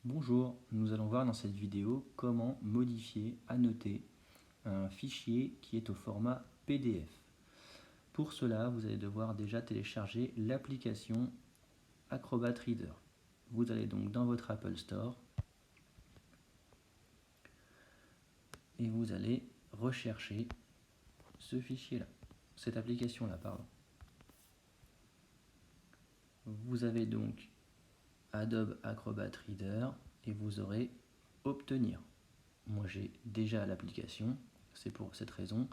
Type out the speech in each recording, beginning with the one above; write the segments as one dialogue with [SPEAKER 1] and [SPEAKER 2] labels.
[SPEAKER 1] Bonjour, nous allons voir dans cette vidéo comment modifier, annoter un fichier qui est au format PDF. Pour cela, vous allez devoir déjà télécharger l'application Acrobat Reader. Vous allez donc dans votre Apple Store et vous allez rechercher ce fichier-là, cette application-là, pardon. Vous avez donc Adobe Acrobat Reader et vous aurez Obtenir. Moi j'ai déjà l'application, c'est pour cette raison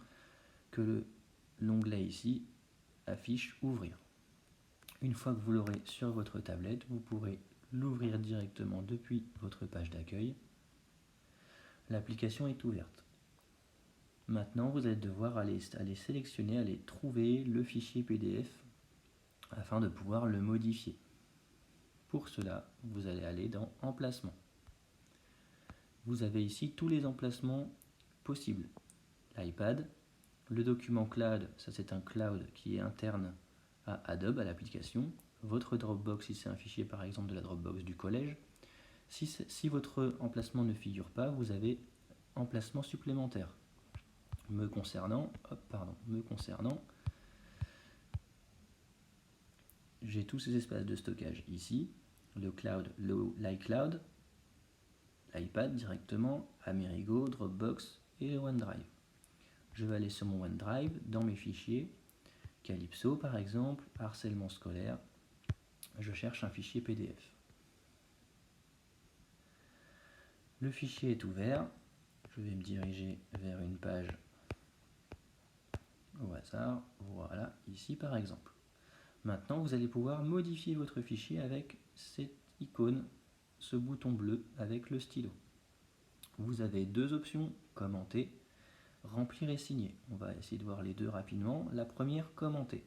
[SPEAKER 1] que l'onglet ici affiche Ouvrir. Une fois que vous l'aurez sur votre tablette, vous pourrez l'ouvrir directement depuis votre page d'accueil. L'application est ouverte. Maintenant, vous allez devoir aller sélectionner, aller trouver le fichier PDF afin de pouvoir le modifier. Pour cela, vous allez aller dans Emplacement. Vous avez ici tous les emplacements possibles. L'iPad, le document cloud, ça c'est un cloud qui est interne à Adobe, à l'application. Votre Dropbox, si c'est un fichier par exemple de la Dropbox du collège. Si votre emplacement ne figure pas, vous avez emplacement supplémentaire. Me concernant, j'ai tous ces espaces de stockage ici, le cloud, l'iCloud, l'iPad directement, Amerigo, Dropbox et le OneDrive. Je vais aller sur mon OneDrive, dans mes fichiers, Calypso par exemple, harcèlement scolaire, je cherche un fichier PDF. Le fichier est ouvert, je vais me diriger vers une page au hasard, voilà, ici par exemple. Maintenant, vous allez pouvoir modifier votre fichier avec cette icône, ce bouton bleu avec le stylo. Vous avez deux options, commenter, remplir et signer. On va essayer de voir les deux rapidement. La première, commenter.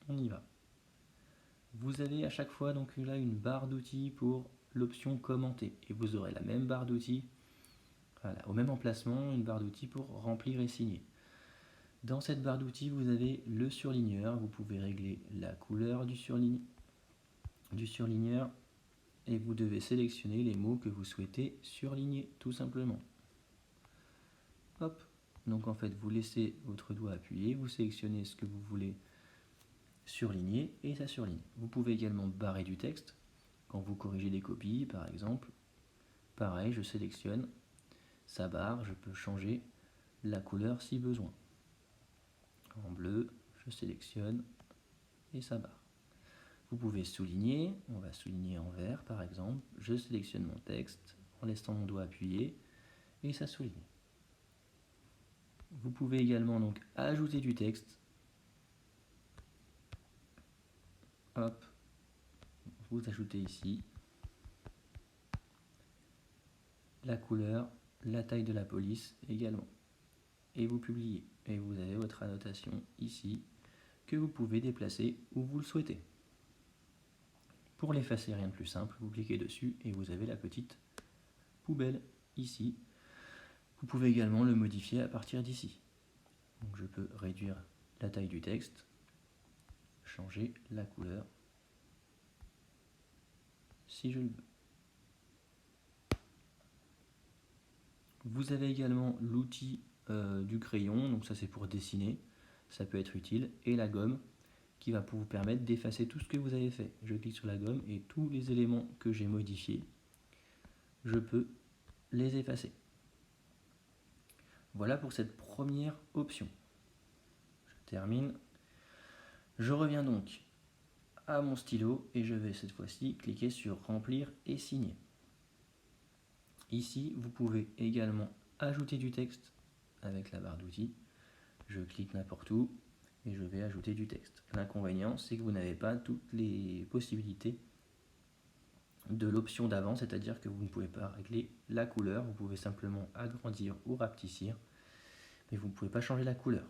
[SPEAKER 1] On y va. Vous avez à chaque fois donc là une barre d'outils pour l'option commenter et vous aurez la même barre d'outils, voilà, au même emplacement, une barre d'outils pour remplir et signer. Dans cette barre d'outils, vous avez le surligneur, vous pouvez régler la couleur du surligneur et vous devez sélectionner les mots que vous souhaitez surligner, tout simplement. Hop, donc en fait vous laissez votre doigt appuyé, vous sélectionnez ce que vous voulez surligner et ça surligne. Vous pouvez également barrer du texte, quand vous corrigez des copies par exemple. Pareil, je sélectionne, ça barre, je peux changer la couleur si besoin. En bleu, je sélectionne et ça barre. Vous pouvez souligner, on va souligner en vert par exemple, je sélectionne mon texte en laissant mon doigt appuyé et ça souligne. Vous pouvez également donc ajouter du texte. Hop, vous ajoutez ici la couleur, la taille de la police également. Et vous publiez. Et vous avez votre annotation ici que vous pouvez déplacer où vous le souhaitez. Pour l'effacer, rien de plus simple, vous cliquez dessus et vous avez la petite poubelle ici. Vous pouvez également le modifier à partir d'ici. Donc je peux réduire la taille du texte, changer la couleur si je le veux. Vous avez également l'outil du crayon, donc ça c'est pour dessiner, ça peut être utile, et la gomme qui va vous permettre d'effacer tout ce que vous avez fait. Je clique sur la gomme et tous les éléments que j'ai modifiés, je peux les effacer. Voilà pour cette première option. Je termine. Je reviens donc à mon stylo et je vais cette fois-ci cliquer sur remplir et signer. Ici, vous pouvez également ajouter du texte avec la barre d'outils. Je clique n'importe où et je vais ajouter du texte. L'inconvénient, c'est que vous n'avez pas toutes les possibilités de l'option d'avant, c'est-à-dire que vous ne pouvez pas régler la couleur, vous pouvez simplement agrandir ou rapetissir, mais vous ne pouvez pas changer la couleur.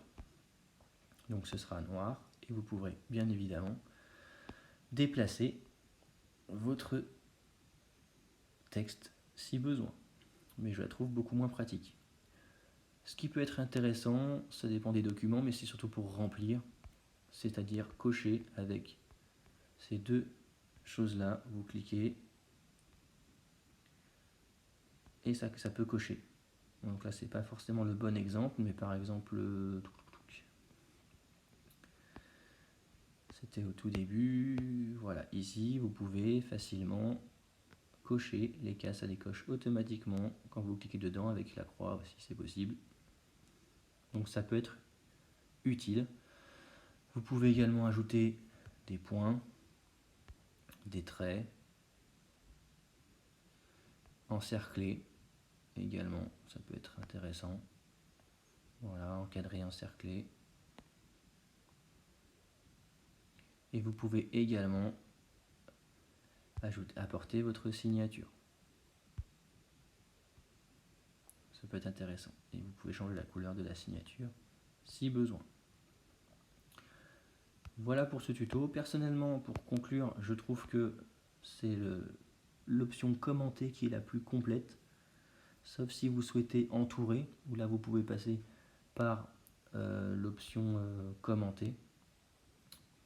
[SPEAKER 1] Donc ce sera noir et vous pourrez bien évidemment déplacer votre texte si besoin, mais je la trouve beaucoup moins pratique. Ce qui peut être intéressant, ça dépend des documents, mais c'est surtout pour remplir, c'est-à-dire cocher avec ces deux choses-là. Vous cliquez et ça peut cocher. Donc là, c'est pas forcément le bon exemple, mais par exemple, c'était au tout début. Voilà, ici, vous pouvez facilement cocher les cases, ça les coche automatiquement quand vous cliquez dedans avec la croix, si c'est possible. Donc ça peut être utile. Vous pouvez également ajouter des points, des traits, encercler également, ça peut être intéressant. Voilà, encadrer, encercler. Et vous pouvez également apporter votre signature. Ça peut être intéressant. Et vous pouvez changer la couleur de la signature si besoin. Voilà pour ce tuto. Personnellement, pour conclure, je trouve que c'est l'option commenter qui est la plus complète. Sauf si vous souhaitez entourer, où là vous pouvez passer par l'option commenter.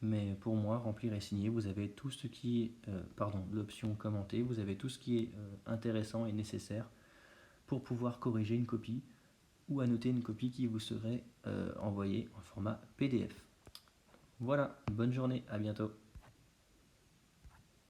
[SPEAKER 1] Mais pour moi, remplir et signer, vous avez tout ce qui est, l'option commenter, vous avez tout ce qui est intéressant et nécessaire pour pouvoir corriger une copie ou annoter une copie qui vous serait envoyée en format PDF. Voilà, bonne journée, à bientôt.